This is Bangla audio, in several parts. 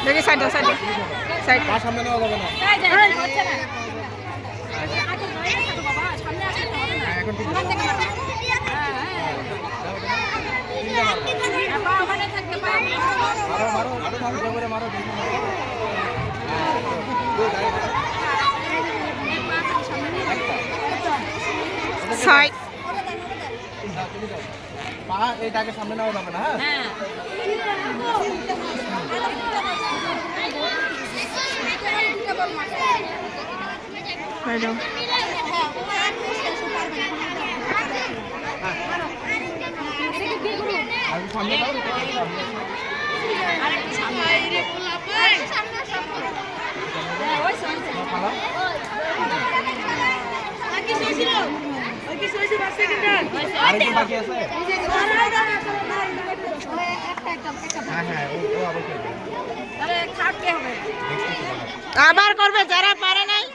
দেখি সাইড দাও, সাইড সাইড। আর সামনে নেওয়া যাবে না। এখন ঠিক আছে। সাইড পা এইটাকে সামনে নেওয়া যাবে না। হ্যাঁ ম্যাডাম সামনে দাও। আরেকটু বাকি আছে। হ্যাঁ হ্যাঁ ও আবার করবে যারা পারে নাই।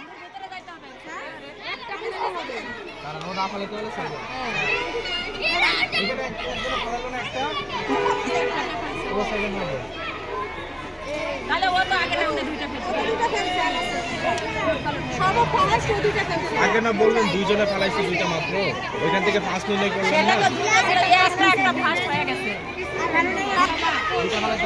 কারণ ও না ফেলে তো হলে চলবে। এখানে একজন পড়ালো না একটা। ও সেকেন্ড হবে। তাহলে ও তো আগে রাউন্ডে দুইটা ফেলছে। সব ফার্স্ট দুইটা ফেলছে। আগে না বললেন দুইজনে ফেলাইছে দুইটা মাত্র। ওইখান থেকে ফার্স্ট নিলে করলেন সেটা না। তো দুইটা ছিল, একটা ফার্স্ট হয়ে গেছে। দুইটা মানে